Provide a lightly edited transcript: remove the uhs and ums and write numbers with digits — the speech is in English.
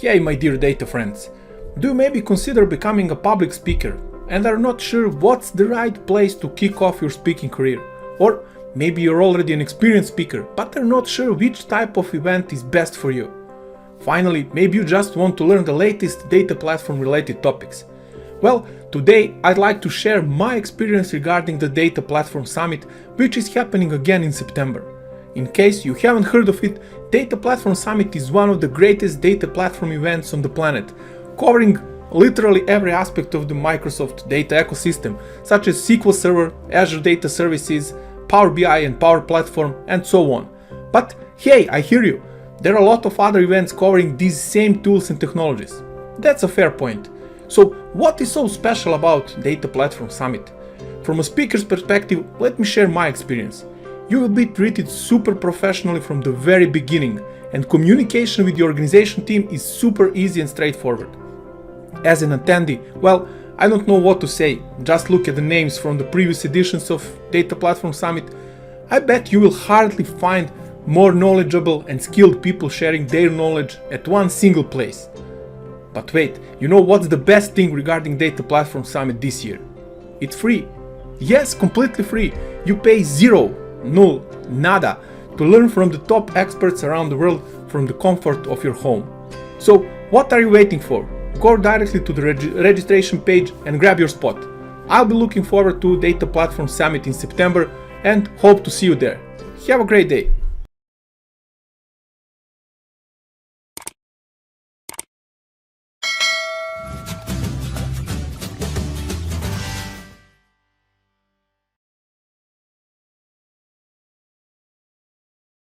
Hey my dear data friends, do you maybe consider becoming a public speaker and are not sure what's the right place to kick off your speaking career? Or maybe you're already an experienced speaker but are not sure which type of event is best for you. Finally, maybe you just want to learn the latest data platform related topics. Well, today I'd like to share my experience regarding the Data Platform Summit, which is happening again in September. In case you haven't heard of it, Data Platform Summit is one of the greatest data platform events on the planet, covering literally every aspect of the Microsoft data ecosystem, such as SQL Server, Azure Data Services, Power BI and Power Platform, and so on. But hey, I hear you, there are a lot of other events covering these same tools and technologies. That's a fair point. So what is so special about Data Platform Summit? From a speaker's perspective, let me share my experience. You will be treated super professionally from the very beginning, and communication with the organization team is super easy and straightforward. As an attendee, well, I don't know what to say, just look at the names from the previous editions of Data Platform Summit. I bet you will hardly find more knowledgeable and skilled people sharing their knowledge at one single place. But wait, you know what's the best thing regarding Data Platform Summit this year? It's free. Yes, completely free. You pay zero, null, nada to learn from the top experts around the world from the comfort of your home. So what are you waiting for? Go directly to the registration page and grab your spot. I'll be looking forward to Data Platform Summit in September and hope to see you there. Have a great day.